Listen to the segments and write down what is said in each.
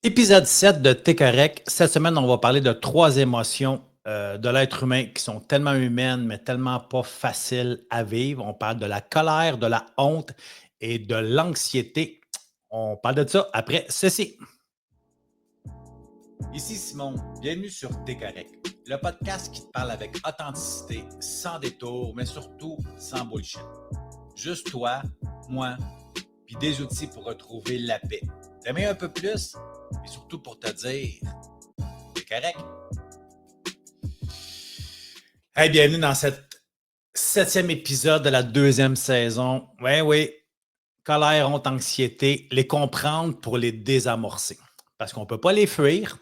Épisode 7 de T'es correct. Cette semaine, on va parler de 3 émotions de l'être humain qui sont tellement humaines, mais tellement pas faciles à vivre. On parle de la colère, de la honte et de l'anxiété. On parle de ça après ceci. Ici Simon, bienvenue sur T'es correct, le podcast qui te parle avec authenticité, sans détour, mais surtout sans bullshit. Juste toi, moi, puis des outils pour retrouver la paix. T'aimer un peu plus, et surtout pour te dire, t'es correct. Hey, bienvenue dans cet 7e épisode de la 2e saison. Oui, colère, honte, anxiété, les comprendre pour les désamorcer. Parce qu'on ne peut pas les fuir.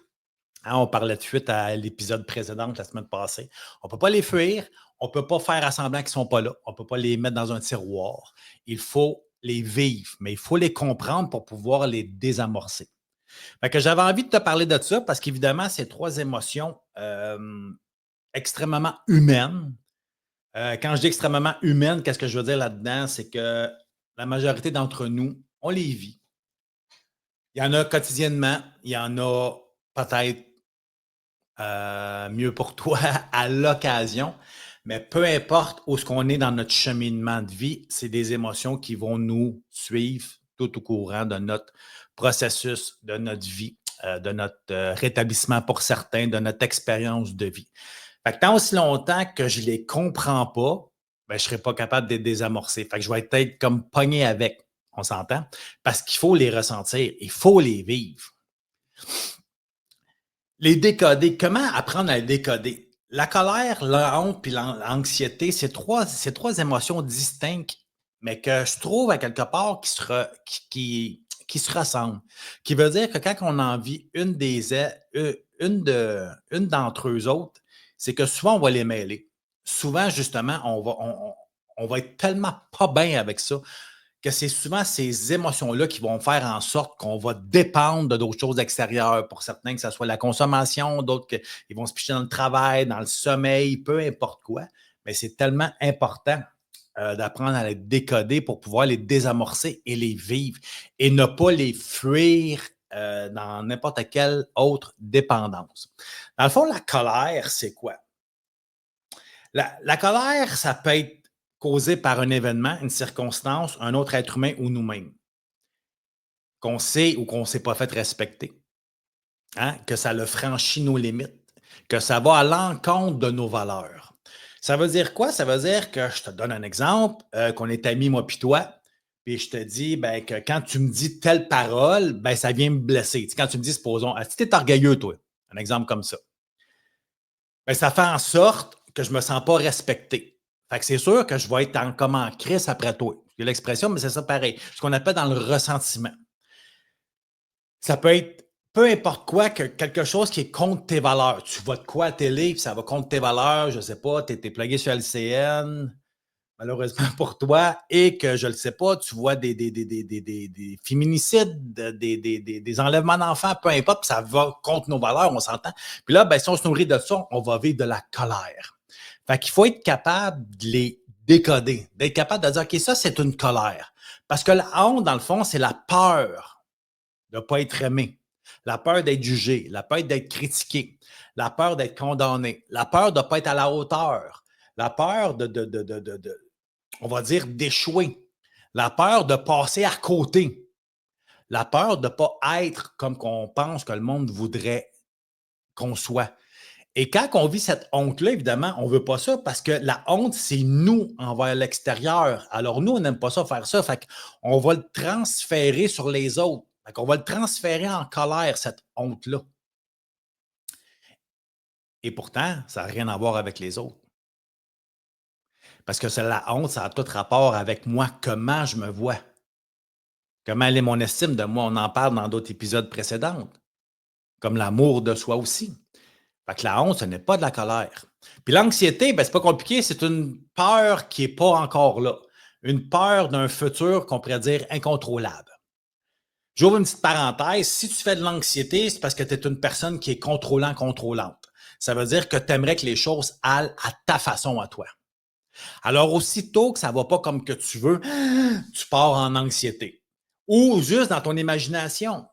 Hein, on parlait de fuite à l'épisode précédent, la semaine passée. On ne peut pas les fuir. On ne peut pas faire semblant qu'ils ne sont pas là. On ne peut pas les mettre dans un tiroir. Il faut les vivre, mais il faut les comprendre pour pouvoir les désamorcer. Fait que j'avais envie de te parler de ça parce qu'évidemment, ces 3 émotions extrêmement humaines. Quand je dis extrêmement humaines, qu'est-ce que je veux dire là-dedans? C'est que la majorité d'entre nous, on les vit. Il y en a quotidiennement, il y en a peut-être mieux pour toi à l'occasion, mais peu importe où ce qu'on est dans notre cheminement de vie, c'est des émotions qui vont nous suivre tout au courant de notre processus, de notre vie, de notre rétablissement pour certains, de notre expérience de vie. Fait que tant aussi longtemps que je ne les comprends pas, ben, je ne serai pas capable de les désamorcer. Fait que je vais être comme pogné avec. On s'entend? Parce qu'il faut les ressentir, il faut les vivre. Les décoder. Comment apprendre à les décoder? La colère, la honte puis l'anxiété, c'est trois émotions distinctes, mais que je trouve à quelque part qui se ressemblent. Qui veut dire que quand on en vit une d'entre eux autres, c'est que souvent, on va les mêler. Souvent, justement, on va être tellement pas bien avec ça que c'est souvent ces émotions-là qui vont faire en sorte qu'on va dépendre de d'autres choses extérieures. Pour certains, que ce soit la consommation, d'autres qu'ils vont se picher dans le travail, dans le sommeil, peu importe quoi. Mais c'est tellement important d'apprendre à les décoder pour pouvoir les désamorcer et les vivre et ne pas les fuir dans n'importe quelle autre dépendance. Dans le fond, la colère, c'est quoi? La colère, ça peut être causé par un événement, une circonstance, un autre être humain ou nous-mêmes, qu'on sait ou qu'on ne s'est pas fait respecter, hein? Que ça le franchit nos limites, que ça va à l'encontre de nos valeurs. Ça veut dire quoi? Ça veut dire que je te donne un exemple, qu'on est amis, moi puis toi, puis je te dis ben, que quand tu me dis telle parole, ben, ça vient me blesser. Tu sais, quand tu me dis, supposons, si tu es orgueilleux, toi, un exemple comme ça, ben, ça fait en sorte que je ne me sens pas respecté. Fait que c'est sûr que je vais être comme en crise après toi. Il y a l'expression, mais c'est ça pareil. Ce qu'on appelle dans le ressentiment. Ça peut être peu importe quoi, que quelque chose qui est contre tes valeurs. Tu vois de quoi à la télé, puis ça va contre tes valeurs, je ne sais pas, tu es plugué sur LCN, malheureusement pour toi, et que je ne le sais pas, tu vois des féminicides, des enlèvements d'enfants, peu importe, puis ça va contre nos valeurs, on s'entend. Puis là, ben, si on se nourrit de ça, on va vivre de la colère. Fait qu'il faut être capable de les décoder, d'être capable de dire, OK, ça, c'est une colère. Parce que la honte, dans le fond, c'est la peur de ne pas être aimé, la peur d'être jugé, la peur d'être critiqué, la peur d'être condamné, la peur de ne pas être à la hauteur, la peur on va dire, d'échouer, la peur de passer à côté, la peur de ne pas être comme qu'on pense que le monde voudrait qu'on soit. Et quand on vit cette honte-là, évidemment, on ne veut pas ça parce que la honte, c'est nous envers l'extérieur. Alors, nous, on n'aime pas ça faire ça. Fait qu'on va le transférer sur les autres. Fait qu'on va le transférer en colère, cette honte-là. Et pourtant, ça n'a rien à voir avec les autres. Parce que c'est la honte, ça a tout rapport avec moi, comment je me vois. Comment elle est mon estime de moi. On en parle dans d'autres épisodes précédents. Comme l'amour de soi aussi. Fait que la honte, ce n'est pas de la colère. Puis l'anxiété, ben, c'est pas compliqué, c'est une peur qui n'est pas encore là. Une peur d'un futur qu'on pourrait dire incontrôlable. J'ouvre une petite parenthèse. Si tu fais de l'anxiété, c'est parce que tu es une personne qui est contrôlante. Ça veut dire que tu aimerais que les choses aillent à ta façon à toi. Alors, aussitôt que ça ne va pas comme que tu veux, tu pars en anxiété. Ou juste dans ton imagination.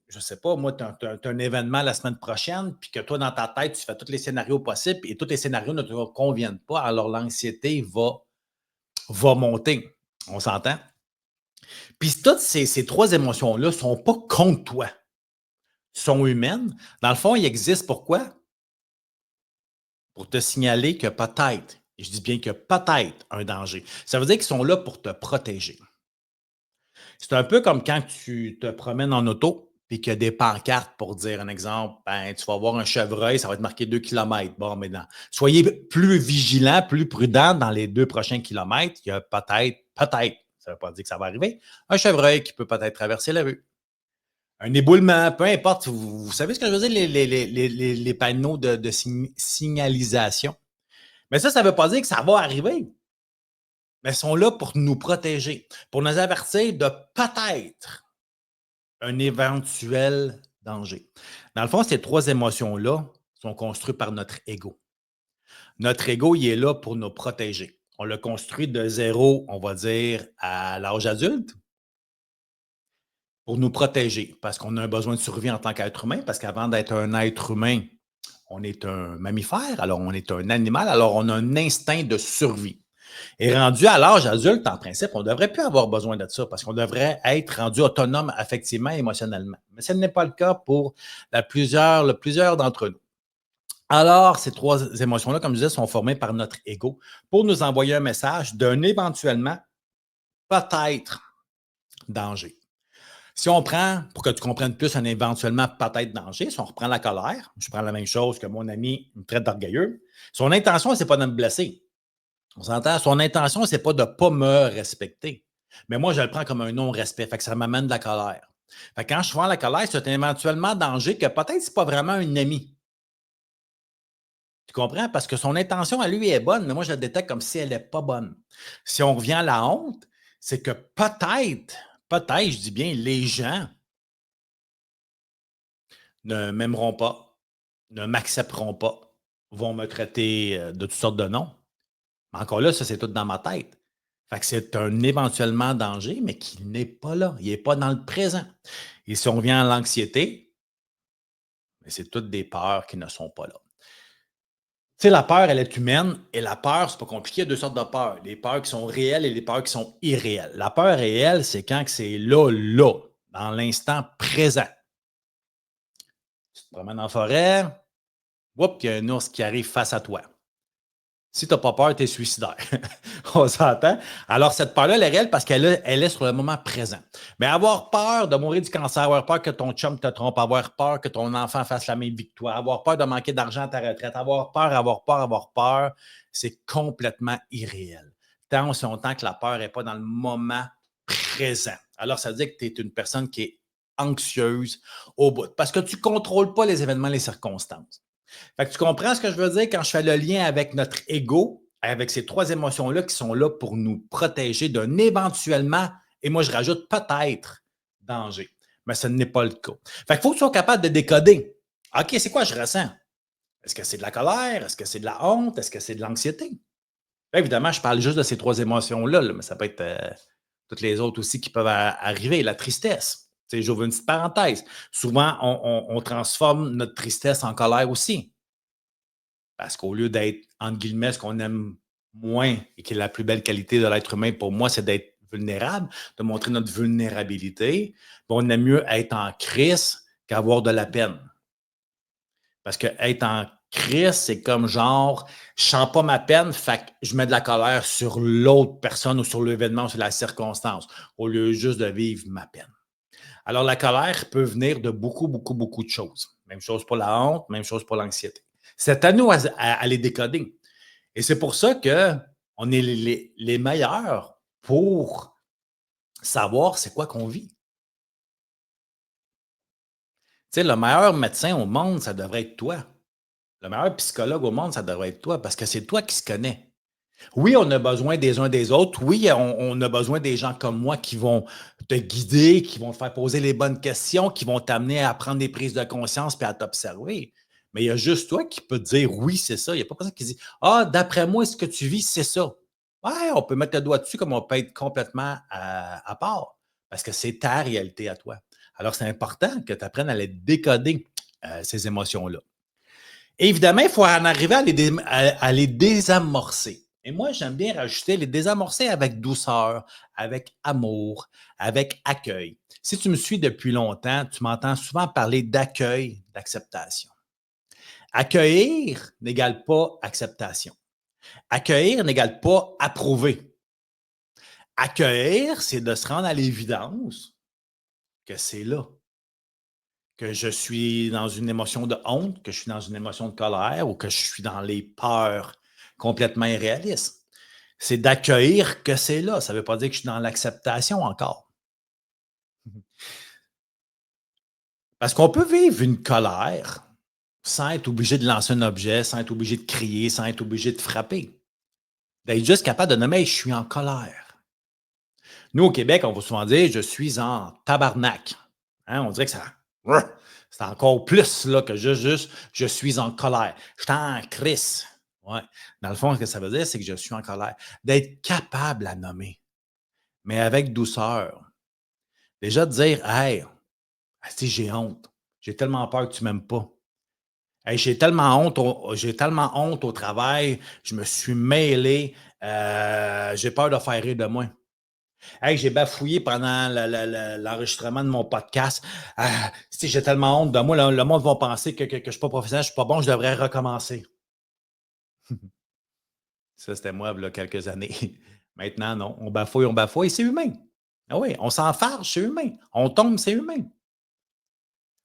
je ne sais pas, moi, tu as, un événement la semaine prochaine, puis que toi, dans ta tête, tu fais tous les scénarios possibles, et tous les scénarios ne te conviennent pas, alors l'anxiété va monter. On s'entend? Puis toutes ces trois émotions-là ne sont pas contre toi, sont humaines. Dans le fond, ils existent pourquoi? Pour te signaler que peut-être, et je dis bien que peut-être un danger. Ça veut dire qu'ils sont là pour te protéger. C'est un peu comme quand tu te promènes en auto puis qu'il y a des pancartes pour dire un exemple, ben, tu vas voir un chevreuil, ça va être marqué 2 kilomètres. Bon, mais non. Soyez plus vigilants, plus prudents dans les 2 prochains kilomètres. Il y a peut-être, ça ne veut pas dire que ça va arriver, un chevreuil qui peut peut-être traverser la rue. Un éboulement, peu importe. Vous savez ce que je veux dire, les panneaux de signalisation. Mais ça ne veut pas dire que ça va arriver. Mais ils sont là pour nous protéger, pour nous avertir de peut-être un éventuel danger. Dans le fond, ces trois émotions-là sont construites par notre ego. Notre ego, il est là pour nous protéger. On l'a construit de zéro, on va dire, à l'âge adulte, pour nous protéger, parce qu'on a un besoin de survie en tant qu'être humain, parce qu'avant d'être un être humain, on est un mammifère, alors on est un animal, alors on a un instinct de survie. Et rendu à l'âge adulte, en principe, on ne devrait plus avoir besoin de ça parce qu'on devrait être rendu autonome affectivement et émotionnellement. Mais ce n'est pas le cas pour plusieurs d'entre nous. Alors, ces trois émotions-là, comme je disais, sont formées par notre ego pour nous envoyer un message d'un éventuellement peut-être danger. Si on prend, pour que tu comprennes plus un éventuellement peut-être danger, si on reprend la colère, je prends la même chose que mon ami me traite d'orgueilleux, son intention, ce n'est pas de me blesser. On s'entend, son intention, c'est pas de ne pas me respecter. Mais moi, je le prends comme un non-respect. Fait que ça m'amène de la colère. Fait que quand je vois la colère, c'est éventuellement danger que peut-être c'est pas vraiment un ami. Tu comprends? Parce que son intention à lui est bonne, mais moi, je la détecte comme si elle n'est pas bonne. Si on revient à la honte, c'est que peut-être, je dis bien, les gens ne m'aimeront pas, ne m'accepteront pas, vont me traiter de toutes sortes de noms. Mais encore là, ça, c'est tout dans ma tête. Fait que c'est un éventuellement danger, mais qui n'est pas là. Il n'est pas dans le présent. Et si on vient à l'anxiété, ben, c'est toutes des peurs qui ne sont pas là. Tu sais, la peur, elle est humaine et la peur, c'est pas compliqué. Il y a deux sortes de peurs. Les peurs qui sont réelles et les peurs qui sont irréelles. La peur réelle, c'est quand c'est là, dans l'instant présent. Tu te promènes en forêt, oups, il y a un ours qui arrive face à toi. Si tu n'as pas peur, tu es suicidaire. On s'entend? Alors, cette peur-là, elle est réelle parce elle est sur le moment présent. Mais avoir peur de mourir du cancer, avoir peur que ton chum te trompe, avoir peur que ton enfant fasse la même victoire, avoir peur de manquer d'argent à ta retraite, avoir peur, c'est complètement irréel. Tant aussi longtemps que la peur n'est pas dans le moment présent. Alors, ça veut dire que tu es une personne qui est anxieuse au bout parce que tu ne contrôles pas les événements, les circonstances. Fait que tu comprends ce que je veux dire quand je fais le lien avec notre ego, avec ces trois émotions-là qui sont là pour nous protéger d'un éventuellement, et moi je rajoute peut-être, danger. Mais ce n'est pas le cas. Fait qu'il faut que tu sois capable de décoder. OK, c'est quoi je ressens? Est-ce que c'est de la colère? Est-ce que c'est de la honte? Est-ce que c'est de l'anxiété? Évidemment, je parle juste de ces trois émotions-là, mais ça peut être toutes les autres aussi qui peuvent arriver. La tristesse. J'ouvre une petite parenthèse. Souvent, on transforme notre tristesse en colère aussi. Parce qu'au lieu d'être, entre guillemets, ce qu'on aime moins et qui est la plus belle qualité de l'être humain, pour moi, c'est d'être vulnérable, de montrer notre vulnérabilité. On aime mieux être en crise qu'avoir de la peine. Parce que être en crise, c'est comme genre, je ne sens pas ma peine, fait que je mets de la colère sur l'autre personne ou sur l'événement, sur la circonstance, au lieu juste de vivre ma peine. Alors, la colère peut venir de beaucoup de choses. Même chose pour la honte, même chose pour l'anxiété. C'est à nous à les décoder. Et c'est pour ça qu'on est les meilleurs pour savoir c'est quoi qu'on vit. Tu sais, le meilleur médecin au monde, ça devrait être toi. Le meilleur psychologue au monde, ça devrait être toi parce que c'est toi qui se connais. Oui, on a besoin des uns des autres. Oui, on a besoin des gens comme moi qui vont te guider, qui vont te faire poser les bonnes questions, qui vont t'amener à prendre des prises de conscience et à t'observer. Mais il y a juste toi qui peux te dire oui, c'est ça. Il n'y a pas personne qui dit ah, d'après moi, ce que tu vis, c'est ça. Ouais, on peut mettre le doigt dessus comme on peut être complètement à part parce que c'est ta réalité à toi. Alors, c'est important que tu apprennes à les décoder, ces émotions-là. Évidemment, il faut en arriver à les désamorcer. Et moi, j'aime bien rajouter les désamorcer avec douceur, avec amour, avec accueil. Si tu me suis depuis longtemps, tu m'entends souvent parler d'accueil, d'acceptation. Accueillir n'égale pas acceptation. Accueillir n'égale pas approuver. Accueillir, c'est de se rendre à l'évidence que c'est là, que je suis dans une émotion de honte, que je suis dans une émotion de colère ou que je suis dans les peurs complètement irréalistes. C'est d'accueillir que c'est là. Ça ne veut pas dire que je suis dans l'acceptation encore. Parce qu'on peut vivre une colère sans être obligé de lancer un objet, sans être obligé de crier, sans être obligé de frapper. D'être juste capable de nommer: «Je suis en colère». Nous, au Québec, on va souvent dire: «Je suis en tabarnak». Hein, on dirait que ça c'est encore plus là, que juste «Je suis en colère». «Je suis en crisse». Ouais. Dans le fond, ce que ça veut dire, c'est que je suis en colère. D'être capable à nommer, mais avec douceur. Déjà de dire: «Hey, asti, j'ai honte. J'ai tellement peur que tu m'aimes pas. Hey, j'ai tellement honte au travail, je me suis mêlé, j'ai peur de faire rire de moi. Hey, j'ai bafouillé pendant l'enregistrement de mon podcast. Tu sais, j'ai tellement honte de moi, le monde va penser que je ne suis pas professionnel, je ne suis pas bon, je devrais recommencer. Ça, c'était moi, il y a quelques années. Maintenant, non. On bafouille, c'est humain. Ah oui, on s'enfarge, c'est humain. On tombe, c'est humain.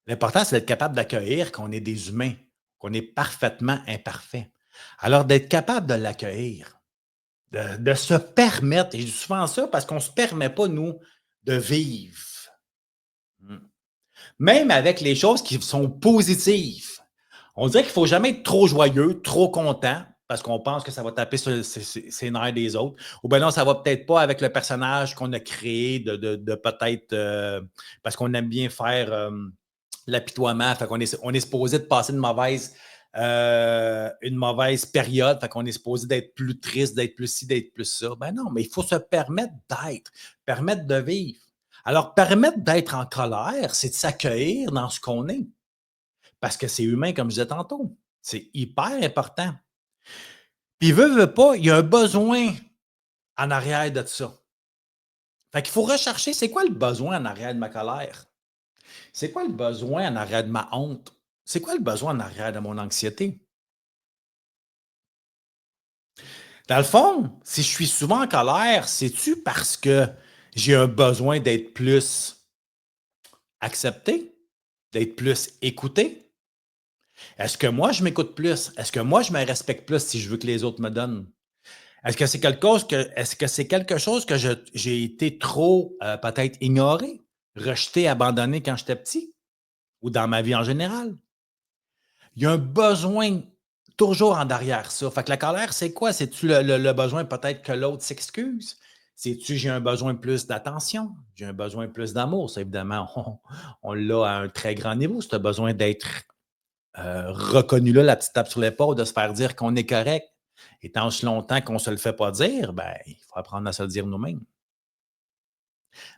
L'important, c'est d'être capable d'accueillir qu'on est des humains, qu'on est parfaitement imparfait. Alors, d'être capable de l'accueillir, de se permettre, et je dis souvent ça parce qu'on ne se permet pas, nous, de vivre. Mm. Même avec les choses qui sont positives. On dirait qu'il ne faut jamais être trop joyeux, trop content, parce qu'on pense que ça va taper sur ses nerfs des autres. Ou bien non, ça va peut-être pas avec le personnage qu'on a créé de peut-être parce qu'on aime bien faire l'apitoiement. Fait qu'on on est supposé de passer une mauvaise période. Fait qu'on est supposé d'être plus triste, d'être plus ci, d'être plus ça. Ben non, mais il faut se permettre d'être, permettre de vivre. Alors, permettre d'être en colère, c'est de s'accueillir dans ce qu'on est. Parce que c'est humain, comme je disais tantôt. C'est hyper important. Puis, veut pas, il y a un besoin en arrière de ça. Fait qu'il faut rechercher, c'est quoi le besoin en arrière de ma colère? C'est quoi le besoin en arrière de ma honte? C'est quoi le besoin en arrière de mon anxiété? Dans le fond, si je suis souvent en colère, c'est-tu parce que j'ai un besoin d'être plus accepté, d'être plus écouté? Est-ce que moi, je m'écoute plus? Est-ce que moi, je me respecte plus si je veux que les autres me donnent? Est-ce que c'est quelque chose que j'ai été trop peut-être ignoré, rejeté, abandonné quand j'étais petit ou dans ma vie en général? Il y a un besoin toujours en derrière ça. Fait que la colère, c'est quoi? C'est-tu le besoin peut-être que l'autre s'excuse? C'est-tu j'ai un besoin plus d'attention? J'ai un besoin plus d'amour? Ça, évidemment, on l'a à un très grand niveau, ce besoin d'être reconnu là, la petite tape sur l'épaule, de se faire dire qu'on est correct. Et tant aussi longtemps qu'on ne se le fait pas dire, ben, il faut apprendre à se le dire nous-mêmes.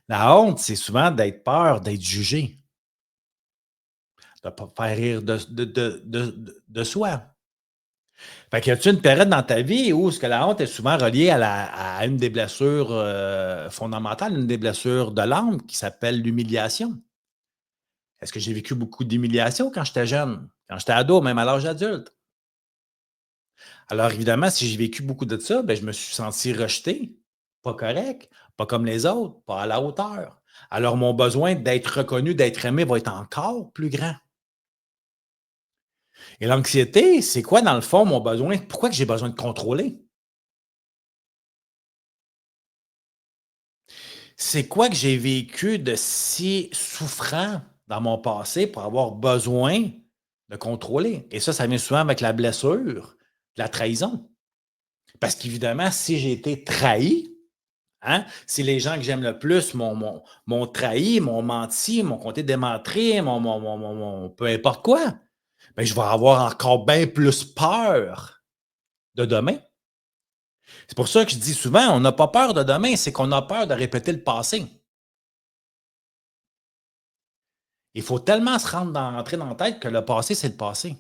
La honte, c'est souvent d'être peur, d'être jugé, de ne pas faire rire de soi. Fait que y a-tu une période dans ta vie où ce que la honte est souvent reliée à une des blessures fondamentales, une des blessures de l'âme qui s'appelle l'humiliation? Est-ce que j'ai vécu beaucoup d'humiliation quand j'étais jeune, quand j'étais ado, même à l'âge adulte? Alors évidemment, si j'ai vécu beaucoup de ça, ben, je me suis senti rejeté, pas correct, pas comme les autres, pas à la hauteur. Alors mon besoin d'être reconnu, d'être aimé va être encore plus grand. Et l'anxiété, c'est quoi dans le fond mon besoin? Pourquoi que j'ai besoin de contrôler? C'est quoi que j'ai vécu de si souffrant dans mon passé pour avoir besoin de contrôler? Et ça vient souvent avec la blessure, la trahison. Parce qu'évidemment, si j'ai été trahi, hein, si les gens que j'aime le plus m'ont trahi, m'ont menti, m'ont compté des menteries, peu importe quoi, ben, je vais avoir encore bien plus peur de demain. C'est pour ça que je dis souvent, on n'a pas peur de demain, c'est qu'on a peur de répéter le passé. Il faut tellement se rentrer dans la tête que le passé, c'est le passé.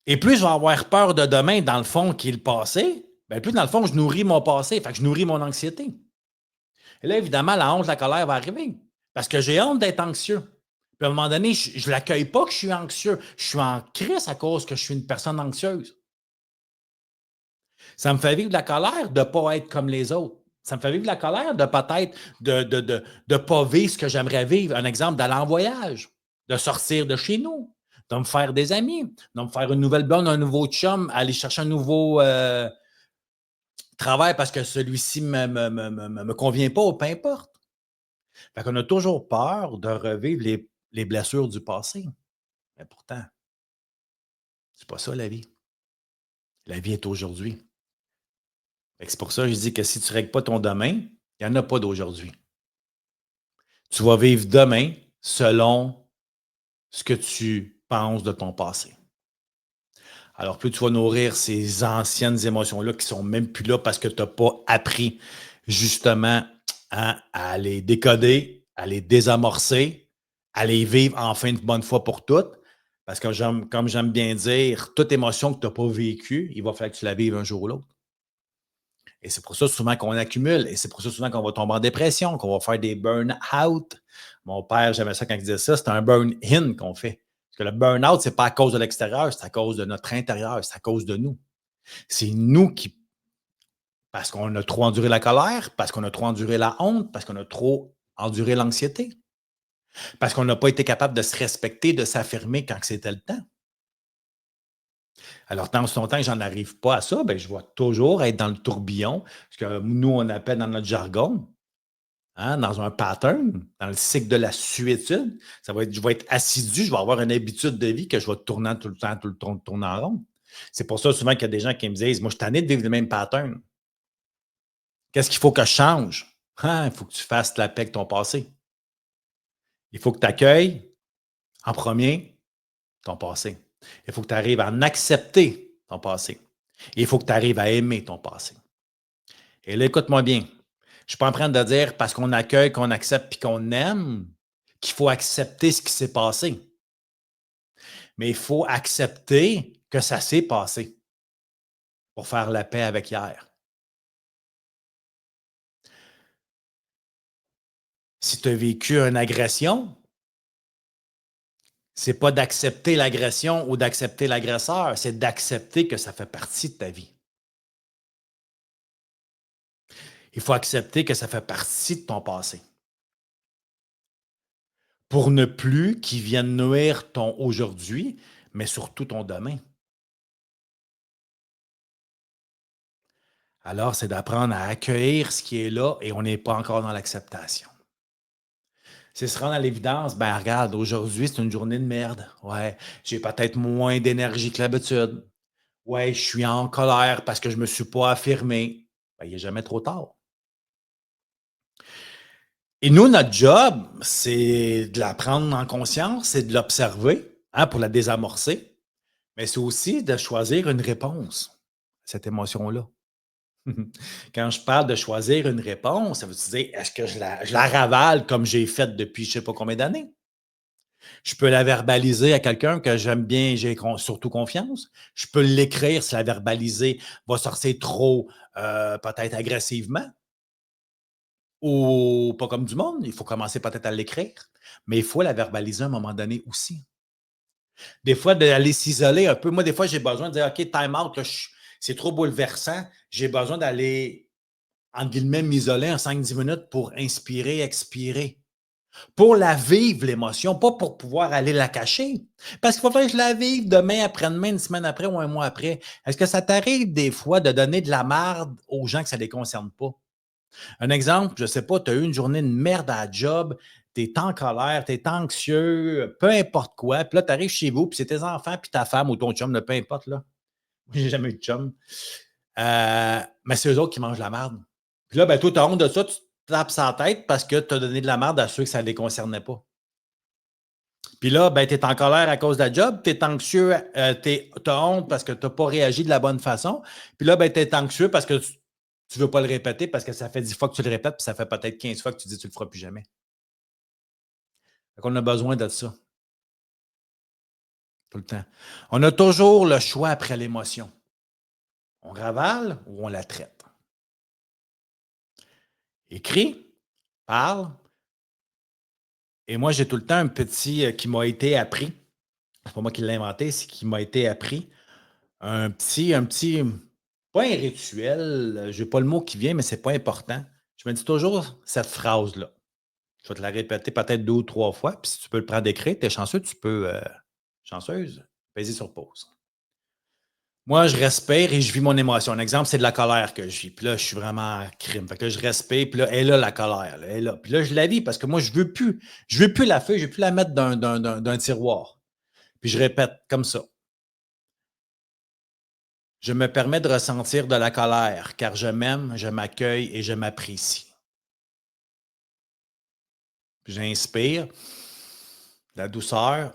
Et plus je vais avoir peur de demain, dans le fond, qui est le passé, ben plus dans le fond, je nourris mon passé, fait que je nourris mon anxiété. Et là, évidemment, la honte, la colère va arriver. Parce que j'ai honte d'être anxieux. Puis à un moment donné, je ne l'accueille pas que je suis anxieux. Je suis en crise à cause que je suis une personne anxieuse. Ça me fait vivre de la colère de ne pas être comme les autres. Ça me fait vivre de la colère de peut-être de pas vivre ce que j'aimerais vivre. Un exemple, d'aller en voyage, de sortir de chez nous, de me faire des amis, de me faire une nouvelle blonde, un nouveau chum, aller chercher un nouveau travail parce que celui-ci ne me convient pas ou peu importe. Fait qu'on a toujours peur de revivre les blessures du passé. Mais pourtant, c'est pas ça la vie. La vie est aujourd'hui. C'est pour ça que je dis que si tu ne règles pas ton demain, il n'y en a pas d'aujourd'hui. Tu vas vivre demain selon ce que tu penses de ton passé. Alors, plus tu vas nourrir ces anciennes émotions-là qui ne sont même plus là parce que tu n'as pas appris justement à les décoder, à les désamorcer, à les vivre enfin une bonne fois pour toutes. Parce que comme j'aime bien dire, toute émotion que tu n'as pas vécue, il va falloir que tu la vives un jour ou l'autre. Et c'est pour ça souvent qu'on accumule. Et c'est pour ça souvent qu'on va tomber en dépression, qu'on va faire des burn-out. Mon père, j'aimais ça quand il disait ça, c'est un burn-in qu'on fait. Parce que le burn-out, ce n'est pas à cause de l'extérieur, c'est à cause de notre intérieur, c'est à cause de nous. C'est nous qui, parce qu'on a trop enduré la colère, parce qu'on a trop enduré la honte, parce qu'on a trop enduré l'anxiété, parce qu'on n'a pas été capable de se respecter, de s'affirmer quand c'était le temps. Alors, tant ce longtemps que j'en arrive pas à ça, ben, je vais toujours être dans le tourbillon, ce que nous, on appelle dans notre jargon, hein, dans un pattern, dans le cycle de la suétude. Je vais être assidu, je vais avoir une habitude de vie que je vais tourner tout le temps, tourner en rond. C'est pour ça souvent qu'il y a des gens qui me disent, moi, je suis tanné de vivre le même pattern. Qu'est-ce qu'il faut que je change? Ah, il faut que tu fasses la paix avec ton passé. Il faut que tu accueilles en premier ton passé. Il faut que tu arrives à en accepter ton passé. Et il faut que tu arrives à aimer ton passé. Et là, écoute-moi bien. Je ne suis pas en train de dire parce qu'on accueille, qu'on accepte puis qu'on aime qu'il faut accepter ce qui s'est passé. Mais il faut accepter que ça s'est passé pour faire la paix avec hier. Si tu as vécu une agression, c'est pas d'accepter l'agression ou d'accepter l'agresseur, c'est d'accepter que ça fait partie de ta vie. Il faut accepter que ça fait partie de ton passé. Pour ne plus qu'il vienne nuire ton aujourd'hui, mais surtout ton demain. Alors, c'est d'apprendre à accueillir ce qui est là et on n'est pas encore dans l'acceptation. C'est se rendre à l'évidence, ben regarde, aujourd'hui, c'est une journée de merde. Ouais, j'ai peut-être moins d'énergie que l'habitude. Ouais, je suis en colère parce que je ne me suis pas affirmé. Ben, il n'est jamais trop tard. Et nous, notre job, c'est de la prendre en conscience, c'est de l'observer hein, pour la désamorcer, mais c'est aussi de choisir une réponse à cette émotion-là. Quand je parle de choisir une réponse, ça veut dire, est-ce que je la ravale comme j'ai fait depuis je ne sais pas combien d'années? Je peux la verbaliser à quelqu'un que j'aime bien, j'ai surtout confiance. Je peux l'écrire si la verbaliser va sortir trop, peut-être agressivement ou pas comme du monde. Il faut commencer peut-être à l'écrire, mais il faut la verbaliser à un moment donné aussi. Des fois, d'aller s'isoler un peu. Moi, des fois, j'ai besoin de dire, OK, time out, là, c'est trop bouleversant. J'ai besoin d'aller, entre guillemets, m'isoler en 5-10 minutes pour inspirer, expirer. Pour la vivre, l'émotion, pas pour pouvoir aller la cacher. Parce qu'il faut faire que je la vive demain, après-demain, une semaine après ou un mois après. Est-ce que ça t'arrive des fois de donner de la marde aux gens que ça ne les concerne pas? Un exemple, je ne sais pas, tu as eu une journée de merde à la job, tu es en colère, tu es anxieux, peu importe quoi, puis là, tu arrives chez vous, puis c'est tes enfants, puis ta femme ou ton chum, peu importe, là. Moi, j'ai jamais eu de chum. Mais c'est eux autres qui mangent la marde. Puis là, ben, toi, tu as honte de ça, tu te tapes sa tête parce que tu as donné de la marde à ceux que ça ne les concernait pas. Puis là, ben, tu es en colère à cause de la job, tu es anxieux, tu as honte parce que tu n'as pas réagi de la bonne façon. Puis là, ben, tu es anxieux parce que tu ne veux pas le répéter parce que ça fait 10 fois que tu le répètes, puis ça fait peut-être 15 fois que tu dis que tu ne le feras plus jamais. Fait qu'on a besoin de ça, tout le temps. On a toujours le choix après l'émotion. On ravale ou on la traite. Écris, parle. Et moi, j'ai tout le temps un petit qui m'a été appris. C'est pas moi qui l'ai inventé, c'est qui m'a été appris. Un petit, pas un rituel, j'ai pas le mot qui vient, mais c'est pas important. Je me dis toujours cette phrase-là. Je vais te la répéter peut-être 2 ou 3 fois, puis si tu peux le prendre d'écrit, tu es chanceux, tu peux, chanceuse, peser sur pause. Moi, je respire et je vis mon émotion. Un exemple, c'est de la colère que je vis. Puis là, je suis vraiment en crime. Fait que là, je respire, puis là, elle est là, la colère, là, elle est là. Puis là, je la vis parce que moi, je veux plus la feuille, je veux plus la mettre d'un tiroir. Puis je répète comme ça. Je me permets de ressentir de la colère, car je m'aime, je m'accueille et je m'apprécie. Puis j'inspire la douceur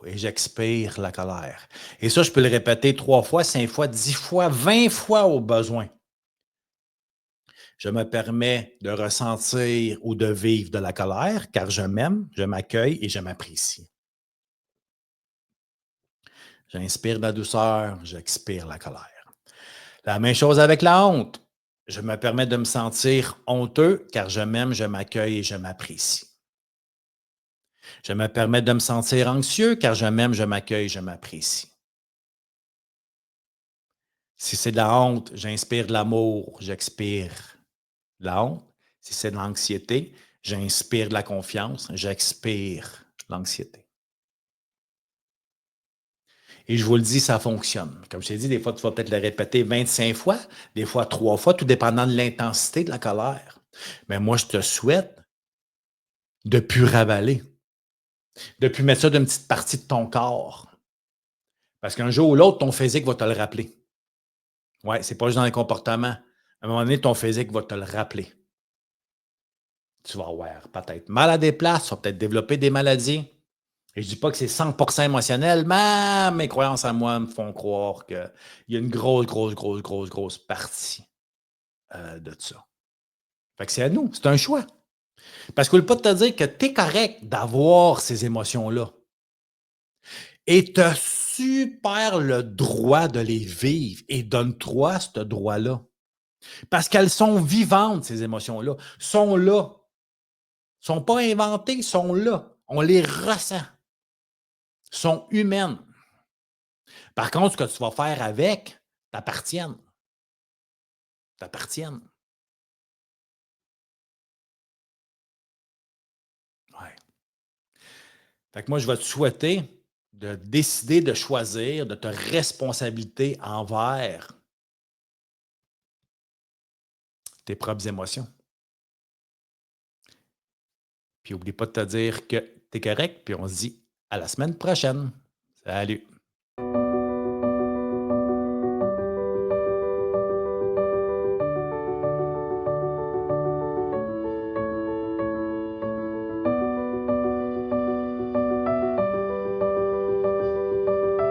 et j'expire la colère. Et ça, je peux le répéter 3 fois, 5 fois, 10 fois, 20 fois au besoin. Je me permets de ressentir ou de vivre de la colère, car je m'aime, je m'accueille et je m'apprécie. J'inspire la douceur, j'expire la colère. La même chose avec la honte. Je me permets de me sentir honteux, car je m'aime, je m'accueille et je m'apprécie. Je me permets de me sentir anxieux, car je m'aime, je m'accueille, je m'apprécie. Si c'est de la honte, j'inspire de l'amour, j'expire de la honte. Si c'est de l'anxiété, j'inspire de la confiance, j'expire l'anxiété. Et je vous le dis, ça fonctionne. Comme je t'ai dit, des fois, tu vas peut-être le répéter 25 fois, des fois 3 fois, tout dépendant de l'intensité de la colère. Mais moi, je te souhaite de ne plus ravaler, de ne plus mettre ça d'une petite partie de ton corps. Parce qu'un jour ou l'autre, ton physique va te le rappeler. Ouais, c'est pas juste dans les comportements. À un moment donné, ton physique va te le rappeler. Tu vas avoir peut-être mal à des places, tu vas peut-être développer des maladies. Et je dis pas que c'est 100% émotionnel, mais mes croyances à moi me font croire qu'il y a une grosse, grosse, grosse, grosse, grosse partie de ça. Fait que c'est à nous, c'est un choix. Parce que je ne veux pas te dire que tu es correct d'avoir ces émotions-là. Et tu as super le droit de les vivre et donne-toi ce droit-là. Parce qu'elles sont vivantes, ces émotions-là. Sont là. Sont pas inventées, sont là. On les ressent. Sont humaines. Par contre, ce que tu vas faire avec t'appartiennent. T'appartiennent. Ouais. Fait que moi, je vais te souhaiter de décider de choisir, de te responsabiliser envers tes propres émotions. Puis, n'oublie pas de te dire que tu es correct, puis on se dit à la semaine prochaine. Salut!